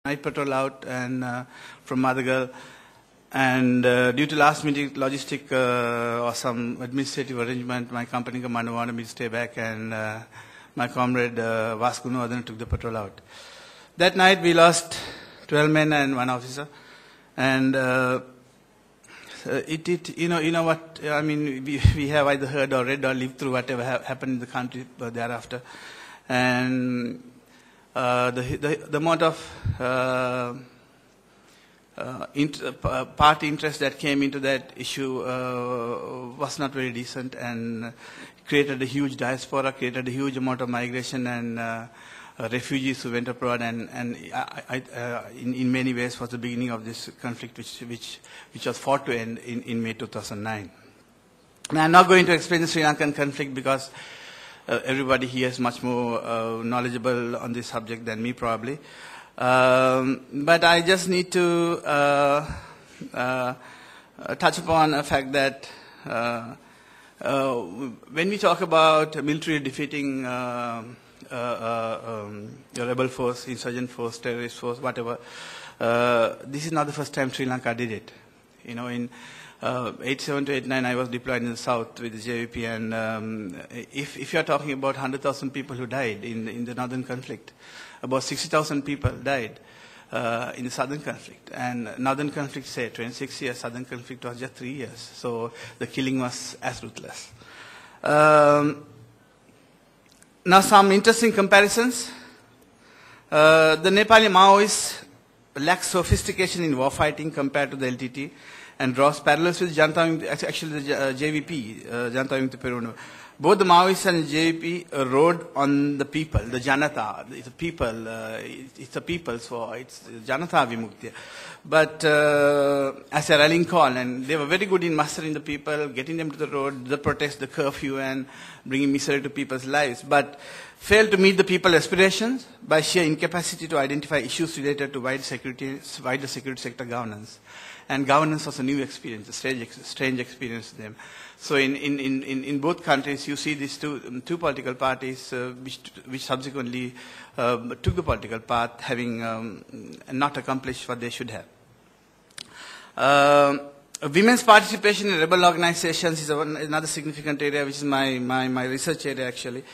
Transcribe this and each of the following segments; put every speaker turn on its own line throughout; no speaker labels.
night patrol out and from Madagal, and due to last minute logistic or some administrative arrangement, my company commander wanted me to stay back, and my comrade Vasco Northern took the patrol out. That night we lost 12 men and 1 officer, and you know what, I mean, we have either heard or read or lived through whatever happened in the country thereafter, and the amount of party interest that came into that issue was not very decent, and created a huge diaspora, created a huge amount of migration and refugees who went abroad, and in many ways was the beginning of this conflict which was fought to end in May 2009. Now, I'm not going to explain the Sri Lankan conflict because everybody here is much more knowledgeable on this subject than me probably. But I just need to touch upon a fact that when we talk about military defeating the rebel force, insurgent force, terrorist force, whatever, this is not the first time Sri Lanka did it. You know, in 87 to 89, I was deployed in the south with the JVP, and if you are talking about 100,000 people who died in the northern conflict, about 60,000 people died in the southern conflict. And northern conflict, say, 26 years, southern conflict was just 3 years. So the killing was as ruthless. Now some interesting comparisons. The Nepali Maoists lack sophistication in war fighting compared to the LTT, and draws parallels with actually the JVP, Janata Vimukti Peruvana. Both the Maoists and the JVP rode on the people, the Janata, it's a people, it's a people's war, it's Janata Vimukti. But as a rallying call, and they were very good in mustering the people, getting them to the road, the protest, the curfew, and bringing misery to people's lives, but failed to meet the people's aspirations by sheer incapacity to identify issues related to wider security sector governance. And governance was a new experience, a strange experience to them. So in both countries, you see these two political parties which subsequently took the political path, having not accomplished what they should have. Women's participation in rebel organizations is another significant area, which is my research area actually.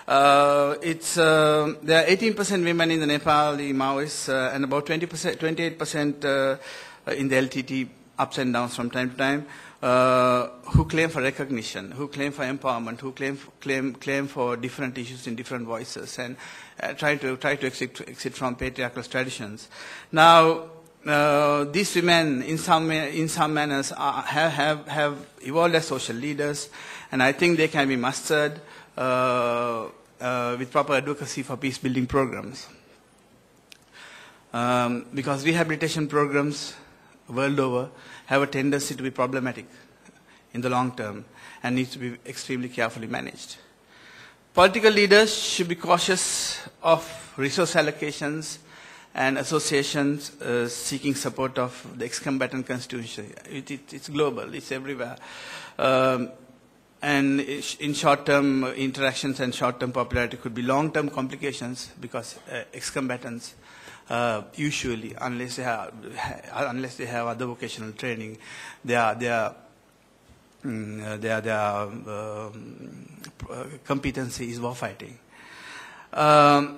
There are 18% women in the Nepali Maoists and about 28% in the LTT, ups and downs from time to time, who claim for recognition, who claim for empowerment, who claim for different issues in different voices, and try to exit from patriarchal traditions. Now, these women, in some manners, have evolved as social leaders, and I think they can be mustered with proper advocacy for peace-building programs. Because rehabilitation programs world over have a tendency to be problematic in the long term and need to be extremely carefully managed. Political leaders should be cautious of resource allocations and associations seeking support of the ex-combatant constituency. It's global, it's everywhere. And in short-term interactions and short-term popularity could be long-term complications because ex-combatants usually, unless they have other vocational training, their competency is war fighting. I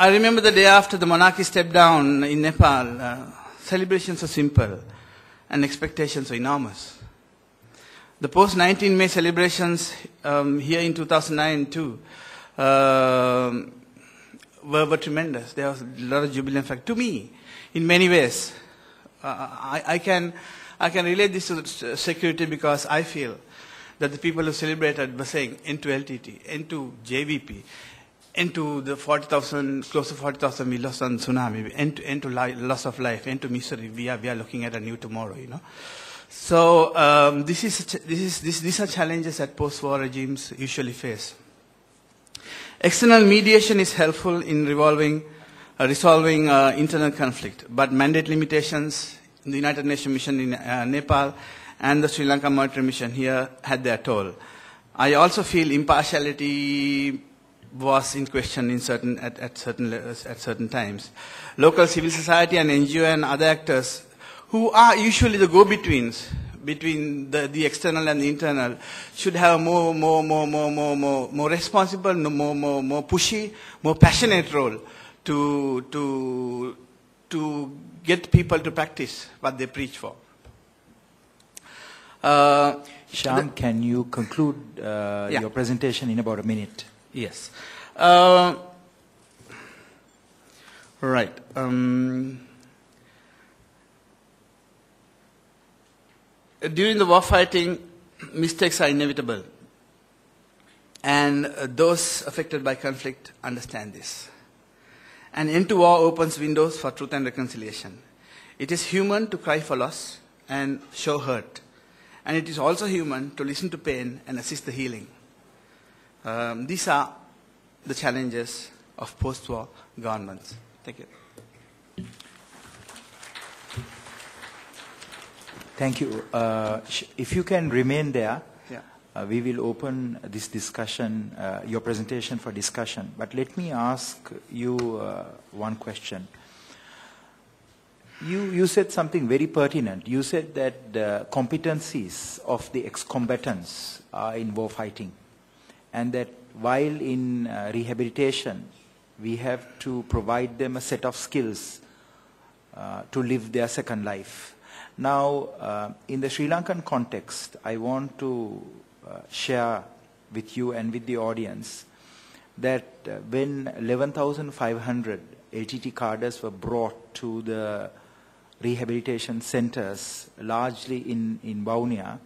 remember the day after the monarchy stepped down in Nepal, celebrations were simple and expectations were enormous. The post-19 May celebrations here in 2009 too were tremendous. There was a lot of jubilant. In fact, to me, in many ways, I can relate this to security because I feel that the people who celebrated were saying end to LTT, end to JVP, end to the 40,000, close to 40,000 we lost on tsunami, end to loss of life, end to misery. We are looking at a new tomorrow, you know. So these are challenges that post-war regimes usually face. External mediation is helpful in resolving internal conflict, but mandate limitations in the United Nations mission in Nepal and the Sri Lanka monetary mission here had their toll. I also feel impartiality was in question in at certain times. Local civil society and NGO and other actors, who are usually the go-betweens between the external and the internal, should have a more responsible, more pushy, more passionate role to get people to practice what they preach for.
Shyam, can you conclude your presentation in about a minute?
Yes. Right. During the war fighting, mistakes are inevitable. And those affected by conflict understand this. An end to war opens windows for truth and reconciliation. It is human to cry for loss and show hurt. And it is also human to listen to pain and assist the healing. These are the challenges of post-war governments. Thank you.
Thank you. If you can remain there,
yeah.
We will open this discussion, your presentation for discussion. But let me ask you one question. You said something very pertinent. You said that the competencies of the ex-combatants are in war fighting, and that while in rehabilitation, we have to provide them a set of skills to live their second life. Now, in the Sri Lankan context, I want to share with you and with the audience that when 11,500 LTT cadres were brought to the rehabilitation centers, largely in Vaunia,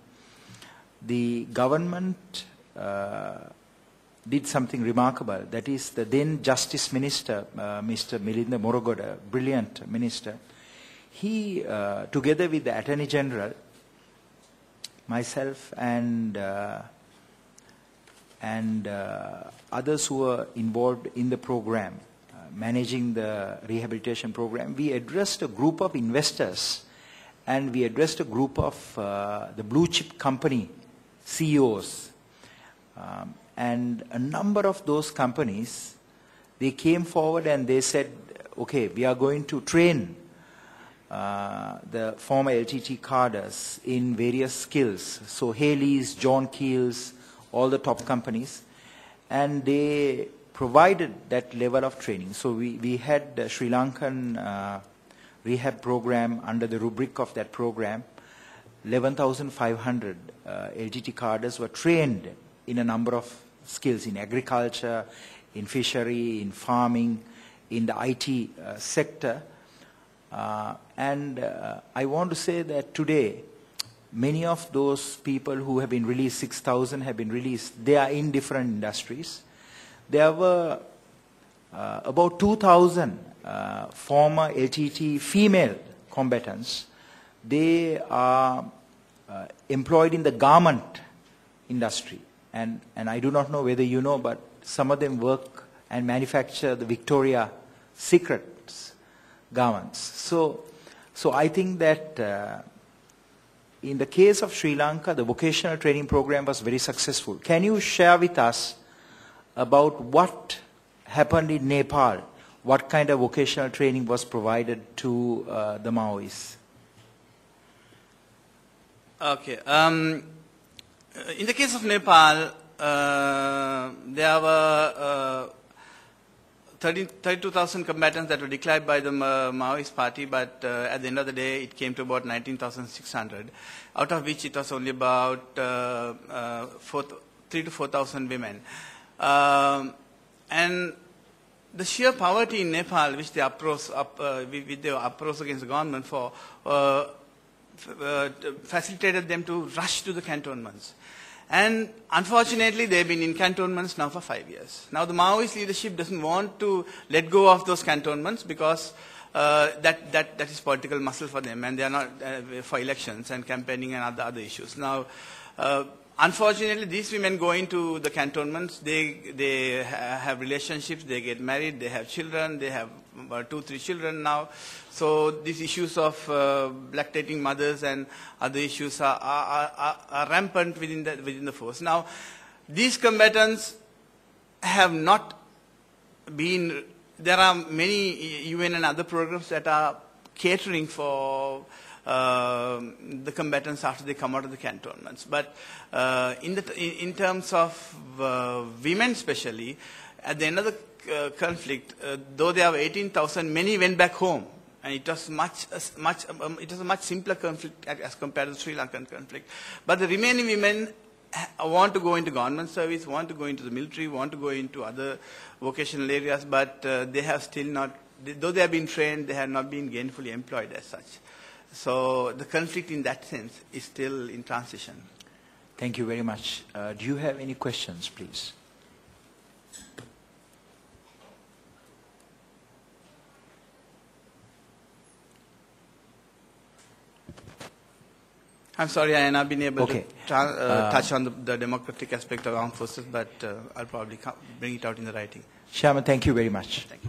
the government did something remarkable. That is, the then Justice Minister, Mr. Milinda Morogoda, brilliant minister, he, together with the Attorney General, myself and others who were involved in the program, managing the rehabilitation program, we addressed a group of investors and we addressed a group of the blue chip company CEOs. And a number of those companies, they came forward and they said, okay, we are going to train the former LTT cadres in various skills. So Haley's, John Keel's, all the top companies. And they provided that level of training. So we had the Sri Lankan rehab program under the rubric of that program. 11,500 LTT cadres were trained in a number of skills in agriculture, in fishery, in farming, in the IT sector. And I want to say that today, many of those people who have been released, 6,000 have been released, they are in different industries. There were about 2,000 former LTT female combatants. They are employed in the garment industry. And I do not know whether you know, but some of them work and manufacture the Victoria Secrets garments. So I think that in the case of Sri Lanka, the vocational training program was very successful. Can you share with us about what happened in Nepal? What kind of vocational training was provided to the Maoists?
Okay. In the case of Nepal, there were 32,000 combatants that were declared by the Maoist party, but at the end of the day, it came to about 19,600, out of which it was only about 3,000 to 4,000 women. And the sheer poverty in Nepal, which they uprose against the government for, facilitated them to rush to the cantonments. And unfortunately, they've been in cantonments now for 5 years. Now the Maoist leadership doesn't want to let go of those cantonments because that is political muscle for them, and they are not for elections and campaigning and other issues. Now, unfortunately, these women go into the cantonments. They have relationships. They get married. They have children. They have 2-3 children now. So these issues of lactating mothers and other issues are rampant within the force. Now, these combatants have not there are many UN and other programs that are catering for the combatants after they come out of the cantonments. But in terms of women especially, at the end of the conflict, though there were 18,000, many went back home. And it was a much simpler conflict as compared to the Sri Lankan conflict. But the remaining women want to go into government service, want to go into the military, want to go into other vocational areas, but they have still not, though they have been trained, they have not been gainfully employed as such. So the conflict in that sense is still in transition.
Thank you very much. Do you have any questions, please?
I'm sorry, I have not been able to touch on the democratic aspect of armed forces, but I'll probably bring it out in the writing.
Shyama, thank you very much.
Thank you.